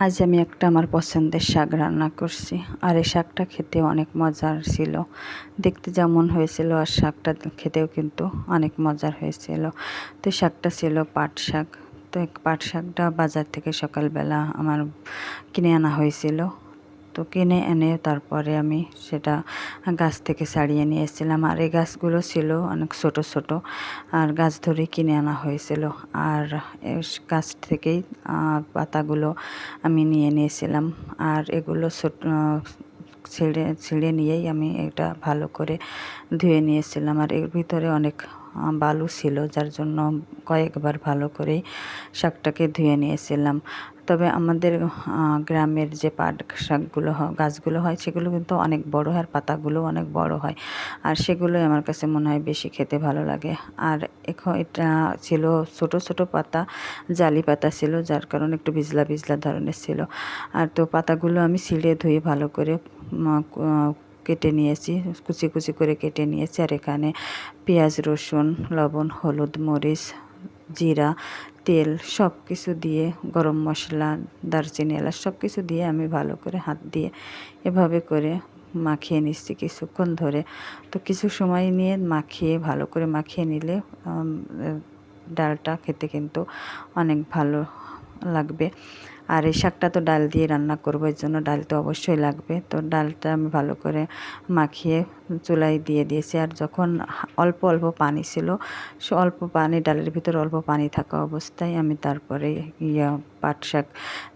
আজ আমি একটা আমার পছন্দের শাক রান্না করছি। আর এই শাকটা খেতে অনেক মজার ছিল। দেখতে যেমন হয়েছিল আর শাকটা খেতেও কিন্তু অনেক মজার হয়েছিল। তো শাকটা ছিল পাট শাক। তো পাট শাকটা বাজার থেকে সকালবেলা আমার কিনে আনা হয়েছিল। তো কিনে এনে তারপরে আমি সেটা গাছ থেকে ছাড়িয়ে নিয়ে এসেছিলাম। আর এই গাছগুলো ছিল অনেক ছোট ছোট, আর গাছ ধরে কিনে আনা হয়েছিল। আর গাছ থেকেই পাতাগুলো আমি নিয়ে নিয়েছিলাম। আর এগুলো ছিঁড়ে ছিঁড়ে নিয়েই আমি এটা ভালো করে ধুয়ে নিয়েছিলাম। আর এর ভিতরে অনেক বালু ছিল, যার জন্য কয়েকবার ভালো করেই শাকটাকে ধুয়ে নিয়েছিলাম। তবে আমাদের গ্রামের যে পাট শাকগুলো গাছগুলো হয় সেগুলো কিন্তু অনেক বড় হয়, আর পাতাগুলো অনেক বড় হয়। আর সেগুলোই আমার কাছে মনে হয় বেশি খেতে ভালো লাগে। আর এটা ছিল ছোট ছোট পাতা, জালি পাতা ছিল, যার কারণে একটু ভিজলা ভিজলা ধরনের ছিল। আর তো পাতাগুলো আমি ছিঁড়ে ধুয়ে ভালো করে কেটে নিয়েছি, কুচি কুচি করে কেটে নিয়েছি। আর এখানে পেঁয়াজ, রসুন, লবণ, হলুদ, মরিচ, জিরা, তেল সব কিছু দিয়ে, গরম মশলা, দারচিনি, এলাচ সব কিছু দিয়ে আমি ভালো করে হাত দিয়ে এভাবে করে মাখিয়ে নিচ্ছি কিছুক্ষণ ধরে। তো কিছু সময় নিয়ে ভালো করে মাখিয়ে নিলে ডালটা খেতে কিন্তু অনেক ভালো লাগবে। আর এই শাকটা তো ডাল দিয়ে রান্না করবো, এর জন্য ডাল তো অবশ্যই লাগবে। তো ডালটা আমি ভালো করে মাখিয়ে চুলায় দিয়ে দিয়েছি। আর যখন অল্প অল্প পানি ছিল, সে অল্প পানি, ডালের ভিতরে অল্প পানি থাকা অবস্থায় আমি তারপরে পাট শাক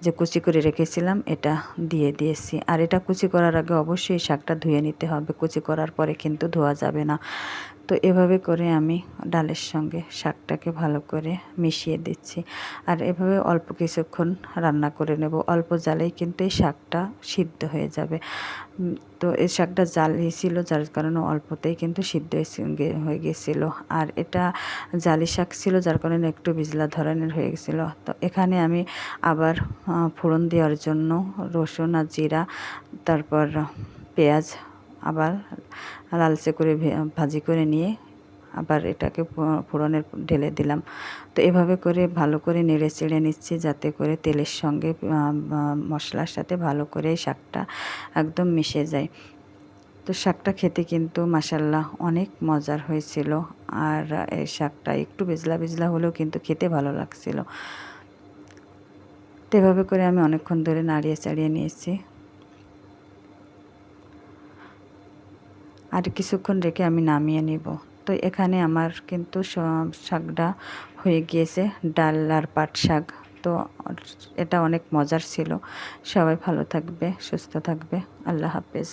যে কুচি করে রেখেছিলাম এটা দিয়ে দিয়েছি। আর এটা কুচি করার আগে অবশ্যই শাকটা ধুয়ে নিতে হবে, কুচি করার পরে কিন্তু ধোয়া যাবে না। তো এভাবে করে আমি ডালের সঙ্গে শাকটাকে ভালো করে মিশিয়ে দিচ্ছি। আর এভাবে অল্প কিছুক্ষণ রান্না করে নেব, অল্প জালেই কিন্তু এই শাকটা সিদ্ধ হয়ে যাবে। তো এই শাকটা জালি ছিল, যার কারণে অল্পতেই কিন্তু সিদ্ধ হয়ে গেছিলো। আর এটা জালি শাক ছিল, যার কারণে একটু বিজলা ধরনের হয়ে গেছিলো। তো এখানে আমি আবার ফোড়ন দেওয়ার জন্য রসুন আর জিরা, তারপর পেঁয়াজ আবার লালচে করে ভাজি করে নিয়ে আবার এটাকে ফোড়নে ঢেলে দিলাম। তো এভাবে করে ভালো করে নেড়ে চেড়ে নিচ্ছি, যাতে করে তেলের সঙ্গে মশলার সাথে ভালো করে শাকটা একদম মিশে যায়। তো শাকটা খেতে কিন্তু মাশাআল্লাহ অনেক মজার হয়েছিল। আর এই শাকটা একটু ভিজলা ভিজলা হলেও কিন্তু খেতে ভালো লাগছিল। তো এভাবে করে আমি অনেকক্ষণ ধরে নাড়িয়ে চাড়িয়ে নিয়েছি। আর কিছুক্ষণ রেখে আমি নামিয়ে নিব। তো এখানে আমার কিন্তু শাকটা হয়ে গিয়েছে, ডাল আর পাট শাক। তো এটা অনেক মজার ছিল। সবাই ভালো থাকবে, সুস্থ থাকবে। আল্লাহ হাফেজ।